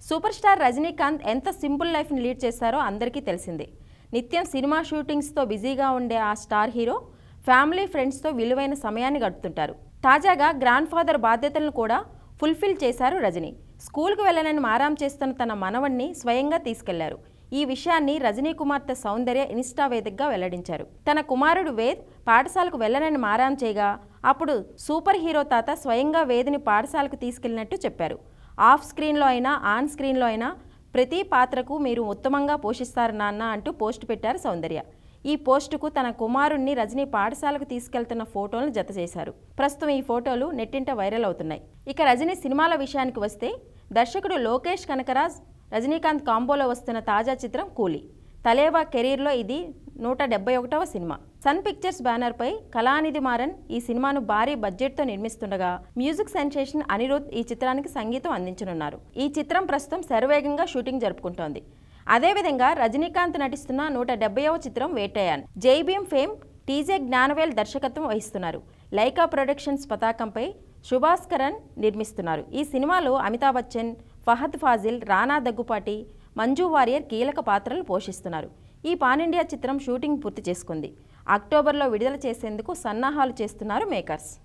Super star Rajinikanth ఎంత simple లైఫ్ని lead చేశారో అందరికీ తెలిసిందే. నిత్యం సినిమా షూటింగ్స్తో బిజీగా ఉండే ఆ స్టార్ హీరో ఫ్యామిలీ ఫ్రెండ్స్తో విలువైన సమయాన్ని గడుపుతుంటారు. తాజాగా గ్రాండ్ ఫాదర్ బాధ్యతలను కూడా ఫుల్ఫిల్ చేశారు రజనీ. స్కూల్కు వెళ్ళనని మారాం చేస్తున్న తన మనవణ్ణి స్వయంగా తీసుకెళ్లారు. ఈ విషయాన్ని రజనీ కుమార్తె సౌందర్య ఇన్స్టా వేదికగా వెల్లడించారు. తన కుమారుడు వేద్ పాఠశాలకు వెళ్ళనని మారాం చేయగా అప్పుడు సూపర్ హీరో తాత స్వయంగా వేద్ని పాఠశాలకు తీసుకెళ్లినట్టు చెప్పారు. ఆఫ్ స్క్రీన్లో అయినా ఆన్ స్క్రీన్లో అయినా ప్రతి పాత్రకు మీరు ఉత్తమంగా పోషిస్తారు నాన్న అంటూ పోస్ట్ పెట్టారు సౌందర్య. ఈ పోస్టుకు తన కుమారుణ్ణి రజనీ పాఠశాలకు తీసుకెళ్తున్న ఫోటోలను జత చేశారు. ప్రస్తుతం ఈ ఫోటోలు నెట్టింట వైరల్ అవుతున్నాయి. ఇక రజనీ సినిమాల విషయానికి వస్తే దర్శకుడు లోకేష్ కనకరాజ్ రజనీకాంత్ కాంబోలో వస్తున్న తాజా చిత్రం కూలీ. తలేవా కెరీర్లో ఇది 171వ సినిమా. సన్ పిక్చర్స్ బ్యానర్పై కళానిధి మారన్ ఈ సినిమాను భారీ బడ్జెట్తో నిర్మిస్తుండగా మ్యూజిక్ సెన్సేషన్ అనిరుద్ ఈ చిత్రానికి సంగీతం అందించనున్నారు. ఈ చిత్రం ప్రస్తుతం శరవేగంగా షూటింగ్ జరుపుకుంటోంది. అదేవిధంగా రజనీకాంత్ నటిస్తున్న 170వ చిత్రం వేటయాన్. జై భీమ్ ఫేమ్ టీజే జ్ఞానవేల్ దర్శకత్వం వహిస్తున్నారు. లైకా ప్రొడక్షన్స్ పతాకంపై సుభాస్కరన్ నిర్మిస్తున్నారు. ఈ సినిమాలో అమితాబ్ బచ్చన్, ఫహద్ ఫాజిల్, రానా దగ్గుపాటి, మంజు వారియర్ కీలక పాత్రలు పోషిస్తున్నారు. ఈ పాన్ ఇండియా చిత్రం షూటింగ్ పూర్తి చేసుకుంది. అక్టోబర్లో విడుదల చేసేందుకు సన్నాహాలు చేస్తున్నారు మేకర్స్.